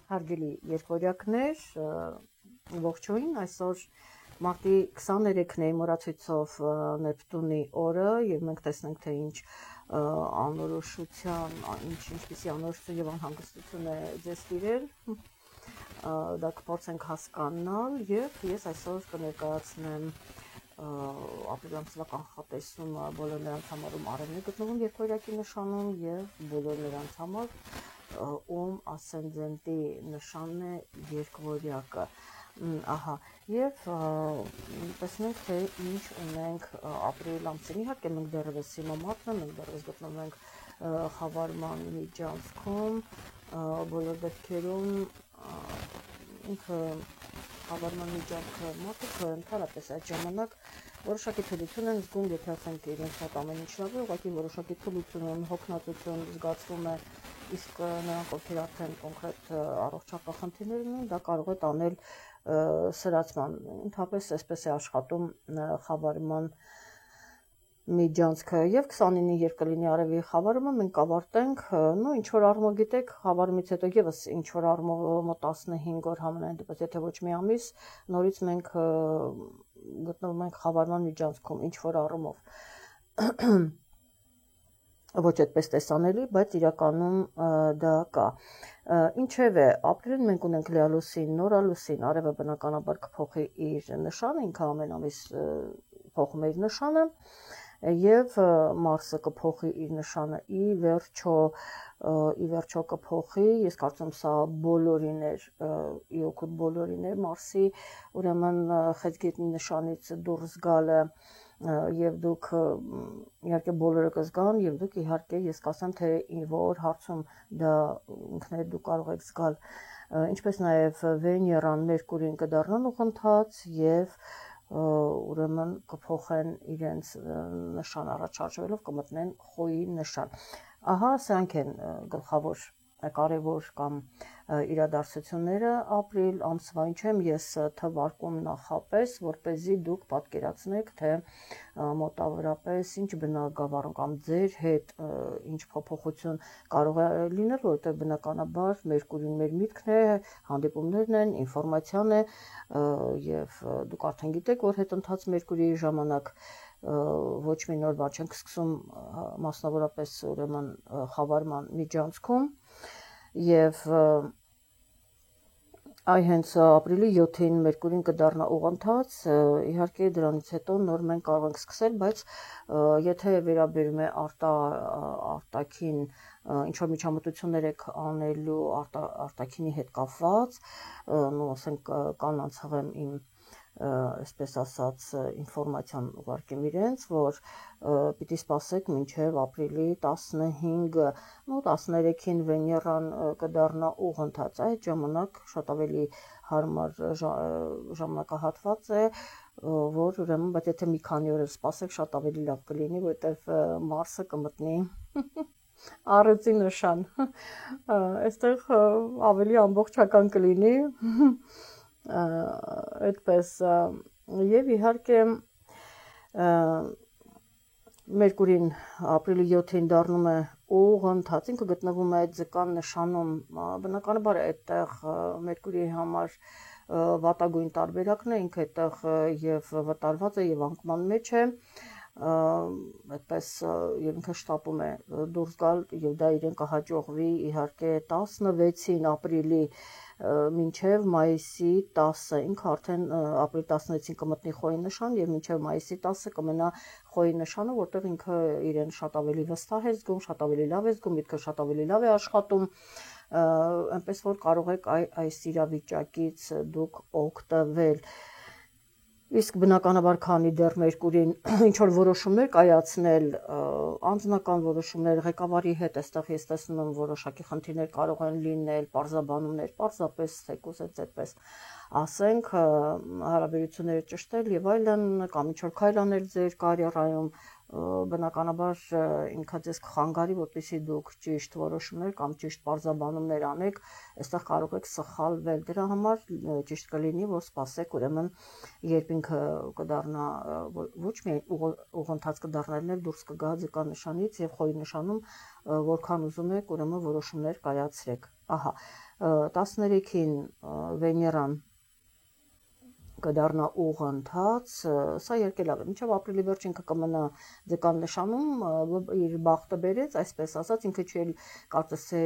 Հարգելի երկվորյակներ, ողջույն, այսօր մարտի 23-ն է մորացույցով Նեպտունի օրը եւ մենք տեսնենք թե ինչպիսի անորոշություն եւ անհանգստություն է ձեզ տիրել, դա կփորձենք հասկանալ եւ ես այսօր կներկայացնեմ ապրիլ ամսվա կանխատեսումը բոլոր նրանց համար ում արևն է գտնվում երկվորյակի նշանում եւ բոլոր նրանց համար ում ասcendent-ի նշանն է երկվորյակը, ահա, եւ տեսնենք թե ինչ ունենք ապրիլ ամսին, իհարկե մենք դեռևս հիմա մարտն ենք, մենք դեռևս գտնվում ենք խավարման միջանցքում, բոլոր դեպքերում ինքը խավարման միջանցքը մարդիկ ընդհանրապես այդ ժամանակ որոշակի թուլություն են զգում, եթե ասենք իրենց հետ ամեն ինչ լավ է, ուղղակի որոշակի թուլություն, հոգնածություն զգացվում է, իսկ նրանք ովքեր արդեն կոնկրետ առողջական խնդիրներ ունեն, դա կարող է տանել սրացման, ընդհանրապես այսպես է աշխատում խավարման միջանցքը եւ 29-ի երբ կլինի արևի խավարումը մենք ավարտենք, ինչ որ առումով գիտեք, խավարումից հետո եւս ինչ որ առումով մոտ 15 օր համենայն դեպս, եթե ոչ մի ամիս, նորից մենք գտնվում ենք խավարման միջանցքում, ինչ որ առումով ոչ այդպես տեսանելի, բայց իրականում դա կա։ Ինչևէ, ապրիլին մենք ունենք լիալուսին, նորալուսին, արևը բնականաբար կփոխի իր նշանը, ինքը ամեն ամիս փոխում է իր նշանը, եւ Մարսը կփոխի իր նշանը ի վերջո կփոխի, ես կարծում սա բոլորին էր, ի օգուտ բոլորին էր Մարսի, ուրեմն խեցգետնի նշանից դուրս գալը եւ դուք իհարկե բոլորը կզգան եւ դուք իհարկե ես կասեմ թե որ հարցում դա ինքներդ դուք կարող եք զգալ ինչպես նաեւ Վեներան Մերկուրին կդառնան ուղղընթաց եւ ուրեմն կփոխեն իրենց նշան առաջարժվելով կմտնեն խոյի նշան ահա սրանք են գլխավոր կարևոր կամ իրադարձությունները ապրիլ ամսվա ինչեմ ես թվարկում նախապես որպեսզի դուք պատկերացնեք թե մոտավորապես ինչ բնագավառում կամ ձեր հետ ինչ փոփոխություն կարող է լինել որովհետև բնականաբար Մերկուրին մեր միտքն է հանդիպումներն են ինֆորմացիան է եւ դուք արդեն գիտեք որ հետընթաց Մերկուրիի ժամանակ ոչ մի նոր բան չենք սկսում մասնավորապես ուրեմն խավարման միջանցքում եւ այ հենց ապրիլի 7-ին Մերկուրին կդառնա ուղղընթաց, իհարկե դրանից հետո նոր մենք կարող ենք սկսել, բայց եթե վերաբերում է արտաքին ինչ որ միջամտություններ եք անելու արտաքինի հետ կապված, ասենք կանանց հղեմ իմ այսպես ասած ինֆորմացիան ուղարկեմ իրենց, որ պիտի սպասեք մինչև ապրիլի 15, 13-ին Վեներան կդառնա ուղղընթաց, այդ ժամանակ շատ ավելի հարմար ժամանակահատված է, որ ուրեմն, բայց եթե մի քանի օր սպասեք, շատ ավելի լավ կլինի, որովհետև Մարսը կմտնի առյուծի նշան, այստեղ ավելի ամբողջական կլինի, այդպես եւ իհարկե Մերկուրին ապրիլի 7-ին դառնում է ուղղընթաց, ինքը գտնվում է ձկան նշանում, բնականաբար այդտեղ Մերկուրիի համար վատագույն տարբերակն է, ինքը այդտեղ եւ վտարված է եւ անկման մեջ է, այդպես եւ ինքը շտապում է դուրս գալ եւ դա իրեն կհաջողվի իհարկե 16-ին ապրիլի մինչև մայիսի 10-ը, ինքը արդեն ապրիլ 16-ին կմտնի խոյի նշան եւ մինչև մայիսի 10-ը կմնա խոյի նշանը, որտեղ ինքը իրեն շատ ավելի վստահ է զգում, շատ ավելի լավ է զգում, միտքը շատ ավելի լավ է աշխատում, այնպես որ կարող եք այս իրավիճակից դուք օգտվել Իսկ բնականաբար քանի դեռ Մերկուրին ինչ որ որոշումներ կայացնել, անձնական որոշումներ ղեկավարի հետ, այստեղ ես տեսնում եմ որոշակի խնդիրներ կարող են լինել, պարզաբանումներ, պարզապես թեկուզ այդպես ասենք, հարաբերությունները ճշտել եւ այլն, կամ ինչ որ քայլ անել ձեր կարիերայում, բնականաբար ինքը ձեզ կխանգարի, որպեսզի դուք ճիշտ որոշումներ կամ ճիշտ պարզաբանումներ անեք, այստեղ կարող եք սխալվել, դրա համար ճիշտ կլինի, որ սպասեք, ուրեմն երբ ինքը կդառնա ոչ միայն ուղղընթաց կդառնալն էլ դուրս կգա ձկան նշանից եւ խոյի նշանում որքան ուզում եք ուրեմն որոշումներ կայացրեք ահա 13-ին Վեներան կդառնա ուղղընթաց, սա երկելավ է, մինչև ապրիլի վերջին կմնա ձկան նշանում, իր բախտը բերեց, այսպես ասած, ինքը չի էլ կարծես թե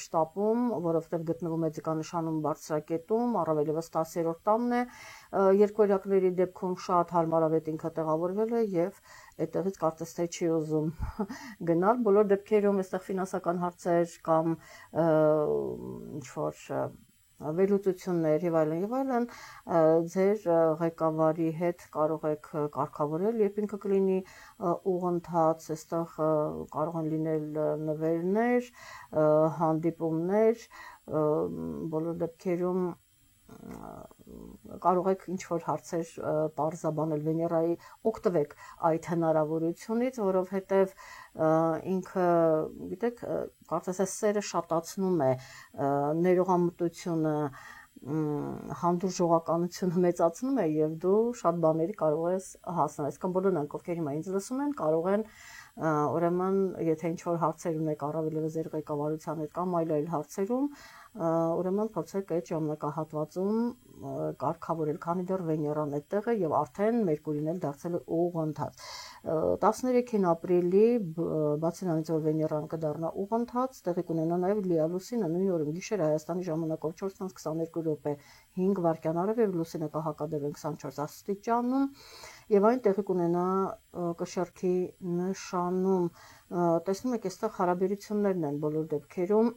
շտապում, որովհետև գտնվում է ձկան նշանում բարձրակետում, առավել ևս 10-րդ տամն է, երկօրյակների դեպքում շատ հարմարավետ ինքը տեղավորվել է եւ այդտեղից կարծես թե չի ուզում գնալ, բոլոր դեպքերում այստեղ ֆինանսական հարցեր կամ ինչ-որ վերլուծություններ եւ այլն, ձեր ղեկավարի հետ կարող եք կարգավորել, երբ ինքը կլինի ուղղընթաց, այստեղ կարող են լինել նվերներ, հանդիպումներ, բոլոր դեպքերում կարող եք ինչ-որ հարցեր պարզաբանել Վեներայի, օգտվեք այդ հնարավորությունից, որովհետև ինքը, գիտեք, կարծես այս սերը շատացնում է, ներողամտությունը, հանդուրժողականությունը մեծացնում է եւ դու շատ բաների կարող ես հասնել, այսինքն բոլորն են, ովքեր հիմա ինձ լսում են, կարող են ուրեմն, եթե ինչ-որ հարցեր ունեք առավել ևս ձեր ղեկավարության հետ կամ այլ հարցերում, ուրեմն փորձեք այդ ժամանակահատվածում կարգավորել, քանի դեռ Վեներան այդտեղ է եւ արդեն Մերկուրին էլ դարձել է ուղղընթաց։ 13-ին ապրիլի, բացի նրանից, որ Վեներան կդառնա ուղղընթաց, տեղի կունենա նաեւ լիալուսինը նույն օրը գիշերը Հայաստանի ժամանակով 4:22 5 վայրկյան արև եւ լուսինը կհակադրվեն 24 աստիճանում եւ այն տեղի կունենա կշեռքի նշանում, տեսնում եք, այստեղ հարաբերություններն են բոլոր դեպքերում,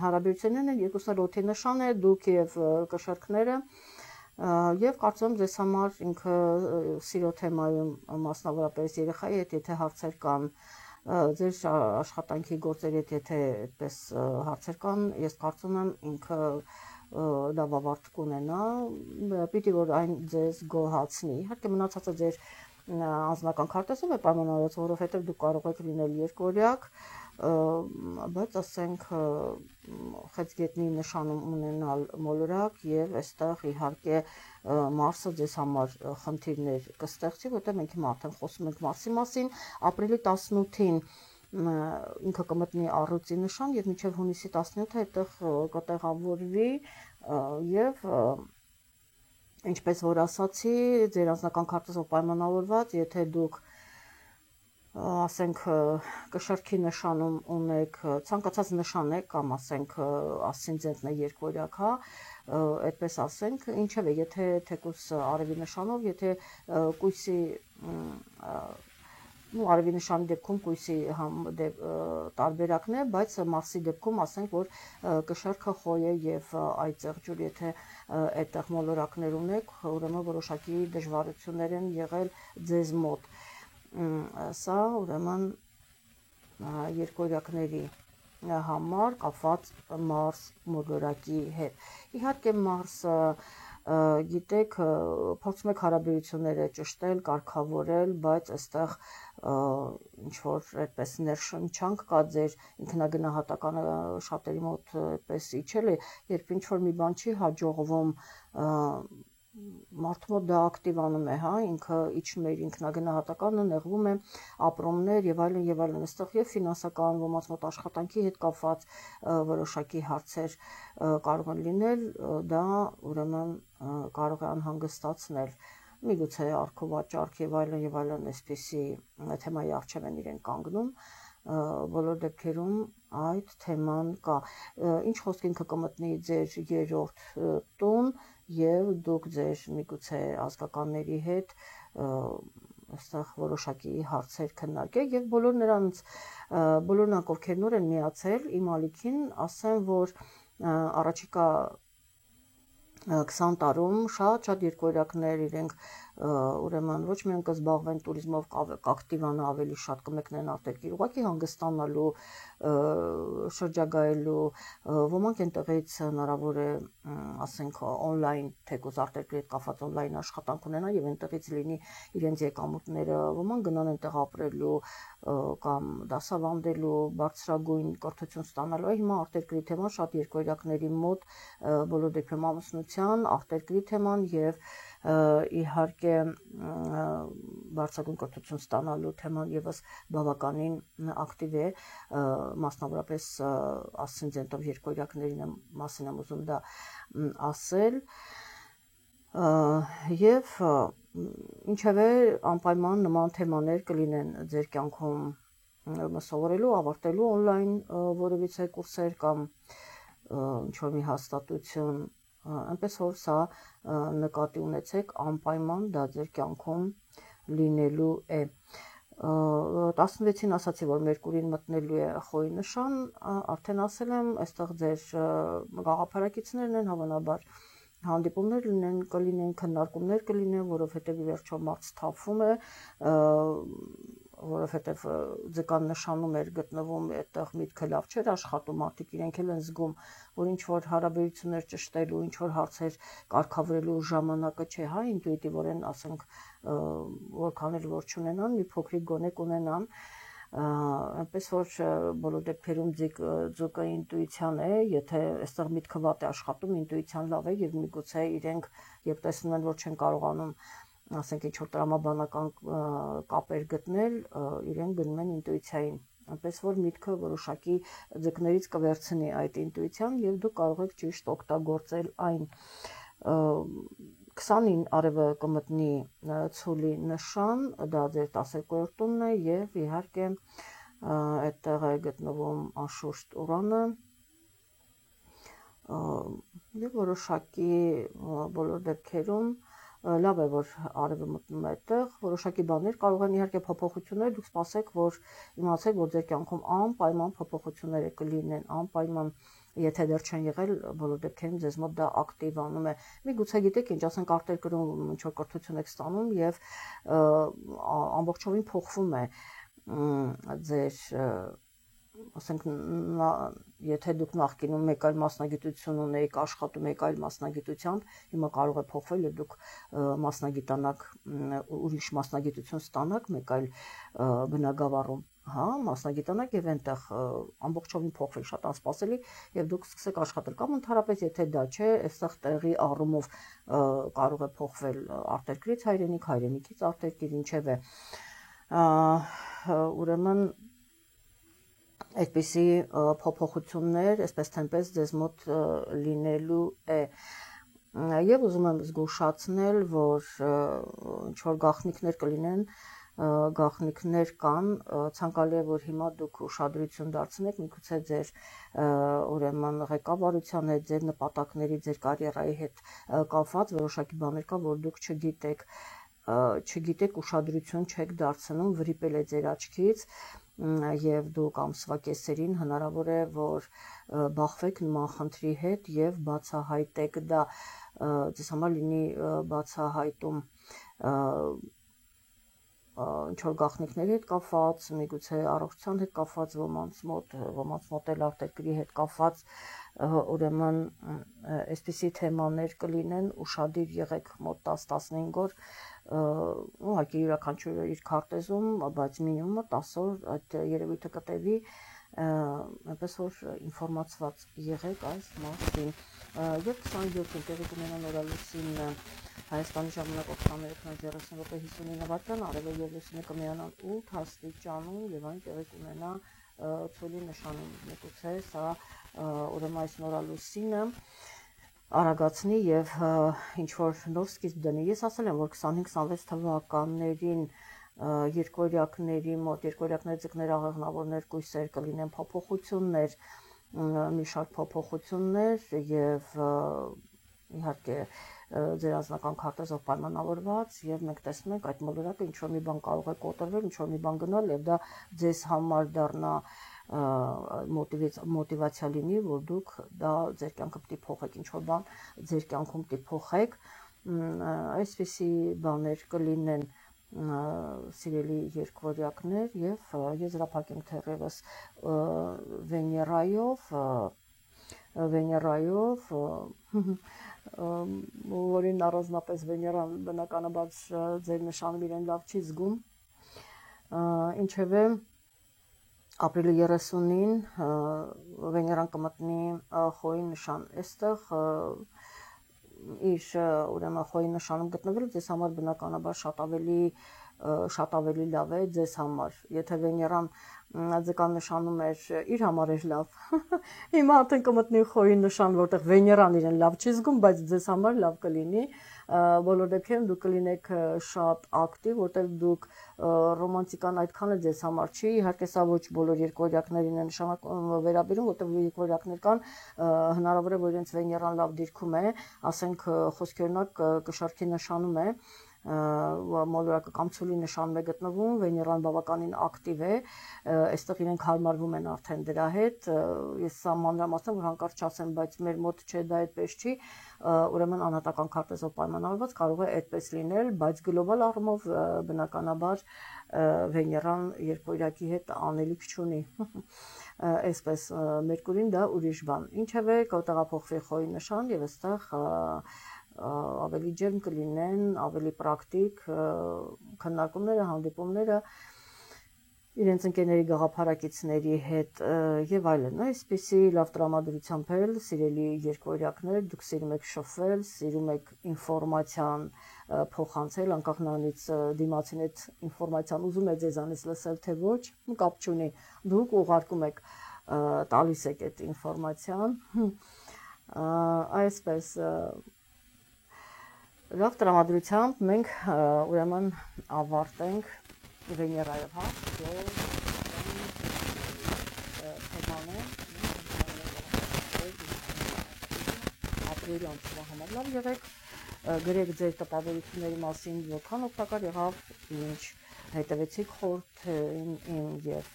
հարաբերություններն են, երկուսն էլ օդի նշան է, դուք եւ կշեռքները եւ կարծում եմ ձեզ համար ինքը սիրո թեմայում մասնավորապես երեխայի հետ, եթե հարցեր կան, ձեր աշխատանքի գործերի հետ, եթե այդպես հարցեր կան, ես կարծում եմ ինքը լավ ավարտ կունենա, պիտի որ այն ձեզ գոհացնի, իհարկե մնացածը ձեր անձնական քարտեզով է պայմանավորված, որովհետև դուք կարող եք լինել երկօրյակ, բայց ասենք խեցգետնի նշանում ունենալ մոլորակ եւ այստեղ իհարկե Մարսը ձեզ համար խնդիրներ կստեղծի, որտեղ մենք հիմա արդեն խոսում ենք Մարսի մասին, ապրիլի 18-ին ինքը կմտնի առյուծի նշան եւ մինչեւ հունիսի 17-ը այդտեղ կտեղավորվի եւ ինչպես որ ասացի, ձեր անձնական քարտեզով պայմանավորված, եթե դուք ասենք կշեռքի նշանում ունեք, ցանկացած նշան է կամ ասենք ասցենդենտն է երկօրյակ, հա, այդպես ասենք, ինչև է, եթե թեկուս արևի նշանով, եթե կույսի արևի նշանի դեպքում կույսի տարբերակն է, բայց Մարսի դեպքում ասենք, որ կշեռքը խոյ է եւ այծեղջյուր, եթե այդտեղ մոլորակներ ունեք, ուրեմն որոշակի դժվարություններ են եղել ձեզ մոտ։ Սա ուրեմն երկօրյակների համար կապված Մարս մոլորակի հետ։ Իհարկե Մարսը գիտեք, փորձում եք հարաբերությունները ճշտել, կարգավորել, բայց այստեղ ինչ-որ այդպես ներշնչանք կա ձեր ինքնագնահատականը շատերի մոտ այդպես իջել է, երբ ինչ-որ մի բան չի հաջողվում, մարդու մոտ դա ակտիվանում է, հա, ինքը իջնում է իր ինքնագնահատականը, նեղվում է, ապրումներ եւ այլն, այստեղ եւ ֆինանսական ոմանց մոտ աշխատանքի հետ կապված որոշակի հարցեր կարող են լինել, դա ուրեմն կարող է անհանգստացնել, միգուցե արքովաճառք եւ այլն այսպիսի թեմայի առջեւ են իրեն կանգնում, բոլոր դեպքերում այդ թեման կա, ինչ խոսք ինքը կմտնի ձեր երրորդ տուն եւ դուք ձեր միգուցե ազգականների հետ այստեղ որոշակի հարցեր քննարկեք եւ բոլոր նրանք, ովքեր նոր են միացել իմ ալիքին, ասեմ, որ առաջիկա 20 տարում շատ երկօրյակներ իրենք ուրեմն ոչ միայն կզբաղվեն туриզմով, կակտիվանա ավելի շատ կմեկնեն արտերկիր, ուղղակի հանգստանալու, շրջագայելու, ոմանք այնտեղից հնարավոր է, ասենք, on-line, թեկուզ արտերկրի հետ կապված on-line աշխատանք ունենան եւ այնտեղից լինի իրենց եկամուտները, ոմանք գնան այնտեղ ապրելու կամ դասավանդելու, բարձրագույն կրթություն ստանալու, հիմա արտերկրի թեման շատ երկօրյակների մոտ բոլոր դեպքերում ամուսնություն փոփոխության, արտերկրի թեման եւ իհարկե բարձրագույն կրթություն ստանալու թեման եւս բավականին ակտիվ է, մասնավորապես ասցենզենտով երկօրյակների մասին եմ ուզում դա ասել եւ ինչեւէ անպայման նման թեմաներ կլինեն ձեր կյանքում սովորելու, ավարտելու on-line որևիցե կուրսեր կամ ինչ-որ մի հաստատություն, այնպես որ սա նկատի ունեցեք անպայման դա ձեր կյանքում լինելու է։ 16-ին ասացի, որ Մերկուրին մտնելու է խոյի նշան, արդեն ասել եմ, այստեղ ձեր գաղափարակիցներն են հավանաբար հանդիպումներ կլինեն, քննարկումներ կլինեն, որովհետև ի վերջո մարդ թափվում է, որովհետև ձկան նշանում էր գտնվում այդտեղ միտքը լավ չէր աշխատում, մարդիկ իրենք էլ են զգում, որ ինչ որ հարաբերություններ ճշտելու, ինչ որ հարցեր կարգավորելու ժամանակը չէ, հա, ինտուիտիվորեն ասենք, որքան էլ որ չունենան, մի փոքրիկ գոնե կունենան, այնպես որ բոլոր դեպքերում ձուկը ինտուիցիան է, եթե այստեղ միտքը վատ է աշխատում, ինտուիցիան լավ է եւ միգուցե իրենք երբ տեսնում են, որ չեն կարողանում ասենք ինչ-որ տրամաբանական կապեր գտնել, իրենք գնում են ինտուիցիային, այնպես որ միտքը որոշակի ձկներից կվերցնի այդ ինտուիցիան եւ դուք կարող եք ճիշտ օգտագործել այն 20-ին արևը կմտնի ցուլի նշան, դա ձեր 12-րդ տունն է եւ իհարկե այդտեղ է գտնվում անշուշտ Ուրանը եւ որոշակի բոլոր դեպքերում լավ է որ արևը մտնում է այդտեղ, որոշակի բաներ կարող են իհարկե փոփոխություններ, դուք սպասեք, որ իմացեք, որ ձեր կյանքում անպայման փոփոխություններ կլինեն, անպայման եթե դեռ չեն եղել, բոլոր դեպքերում ձեզ մոտ դա ակտիվանում է։ Միգուցե գիտեք, ինչ ասենք արտերկրում ինչ որ կրթություն եք ստանում եւ ամբողջովին փոխվում է ձեր ասենք եթե դուք նախկինում մեկ այլ մասնագիտություն ունեիք, աշխատում եք այլ մասնագիտությամբ, հիմա կարող է փոխվել եւ դուք մասնագիտանաք, ուրիշ մասնագիտություն ստանաք մեկ այլ բնագավառում, հա, մասնագիտանաք եւ այնտեղ ամբողջովին փոխվել, շատ անսպասելի եւ դուք սկսեք աշխատել կամ ընդհանրապես եթե դա չէ, այստեղ տեղի առումով կարող է փոխվել արտերկրից հայրենիք, հայրենիքից արտերկիր, ինչեւէ ուրեմն այդպիսի փոփոխություններ, այսպես թե այնպես ձեզ մոտ լինելու է եւ ուզում եմ զգուշացնել, որ ինչ որ գաղտնիքներ կլինեն, գաղտնիքներ կան, ցանկալի է որ հիմա դուք ուշադրություն դարձնեք միգուցե ձեր ուրեմն ղեկավարության հետ, ձեր նպատակների, ձեր կարիերայի հետ կապված որոշակի բաներ կա, որ դուք չգիտեք ուշադրություն չեք դարձնում, վրիպել է ձեր աչքից եւ դուք ամսվա կեսերին հնարավոր է որ բախվեք նման խնդրի հետ եւ բացահայտեք դա ձեզ համար լինի բացահայտում ինչ որ գաղտնիքների հետ կապված, միգուցե առողջության հետ կապված, ոմանց մոտ էլ արտերկրի հետ կապված, ուրեմն այսպիսի թեմաներ կլինեն, ուշադիր եղեք մոտ 10-15 օր, ուղղակի յուրաքանչյուրը իր քարտեզում, բայց մինիմումը 10 օր այդ երևույթը կտևի, այնպես որ ինֆորմացված եղեք այս մասին։ Եվ 27-ին տեղի կունենա նորալուսին Հայաստանի ժամանակ օգտաներեքն 30:59 վայրկյան, արևը եւ լուսինը կմիանան 8 աստիճանում եւ այն տեղի կունենա ցոլի նշանում։ Միգուցե սա ուրեմն այս նորալուսինը արագացնի եւ ինչ որ նոր սկիզբ դնի։ Ես ասել եմ, որ 25-26 թվականներին երկօրյակների մոտ, երկօրյակներ, ձկներ, աղեղնավորներ, կույսեր կլինեն փոփոխություններ, մի շարք փոփոխություններ եւ իհարկե ձեր անձնական քարտեզով պայմանավորված եւ մենք տեսնում ենք այդ մոլորակը ինչ որ մի բան կարող է կոտրվել, ինչ որ մի բան գնալ եւ դա ձեզ համար դառնա մոտիվացիա լինի, որ դուք դա ձեր կյանքը պիտի փոխեք, ինչ որ բան ձեր կյանքում պիտի փոխեք, այսպիսի բաներ կլինեն սիրելի երկվորյակներ եւ եզրափակենք թերևս Վեներայով որին առանձնապես Վեներան բնականաբար ձեր նշանում իրեն լավ չի զգում, ինչևէ ապրիլի 30-ին Վեներան կմտնի խոյի նշան, այստեղ իր ուրեմն խոյի նշանում գտնվելը ձեզ համար բնականաբար շատ ավելի լավ է ձեզ համար, եթե Վեներան ձկան նշանում էր իր համար էր լավ, հիմա արդեն կմտնի խոյի նշան, որտեղ Վեներան իրեն լավ չի զգում, բայց ձեզ համար լավ կլինի, բոլոր դեպքերում դուք կլինեք շատ ակտիվ, որտեղ դուք ռոմանտիկան այդքան էլ ձեզ համար չի, իհարկե սա ոչ բոլոր երկվորյակներին է վերաբերում, որտեղ երկվորյակներ կան, հնարավոր է, որ իրենց Վեներան լավ դիրքում է, ասենք խոսքի օրինակ կշարքի նշանում է, մոլորակը կամ ցուլի նշանում է գտնվում, Վեներան բավականին ակտիվ է, այստեղ իրենք հարմարվում են արդեն դրա հետ, ես սա մանրամասն որ հանկարծ չասեմ, բայց մեր մոտ չէ դա այդպես չի, ուրեմն անհատական քարտեզով պայմանավորված կարող է այդպես լինել, բայց գլոբալ առումով բնականաբար Վեներան երկվորյակի հետ անելիք չունի, այսպես Մերկուրին դա ուրիշ բան, ինչևէ կտեղափոխվի խոյի նշան եւ այստեղ ավելի ջերմ կլինեն, ավելի պրակտիկ քննարկումները, հանդիպումները իրենց ընկերների գաղափարակիցների հետ եւ այլն, այսպիսի լավ տրամադրությամբ էլ սիրելի երկվորյակներ, դուք սիրում եք շփվել, սիրում եք ինֆորմացիան փոխանցել, անկախ նրանից դիմացին այդ ինֆորմացիան ուզում է ձեզանից լսել թե ոչ, կապ չունի, դուք ուղարկում եք, տալիս եք այդ ինֆորմացիան, այսպես լավ տրամադրությամբ մենք ուրեմն ավարտենք Վեներայով եւ թեման է ապրիլի ամսվա համար լավ եղեք գրեք ձեր տպավորությունների մասին որքան օգտակար եղավ ինչ հետևեցիք խորհրդին եւ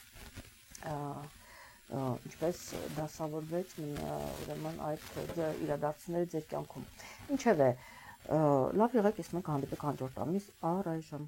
ինչպես դասավորվեց ուրեմն այդ իրադարձությունները ձեր կյանքում ինչևէ լավ եղեք, ես մենք հանդիպենք հաջորդ ամիս առայժմ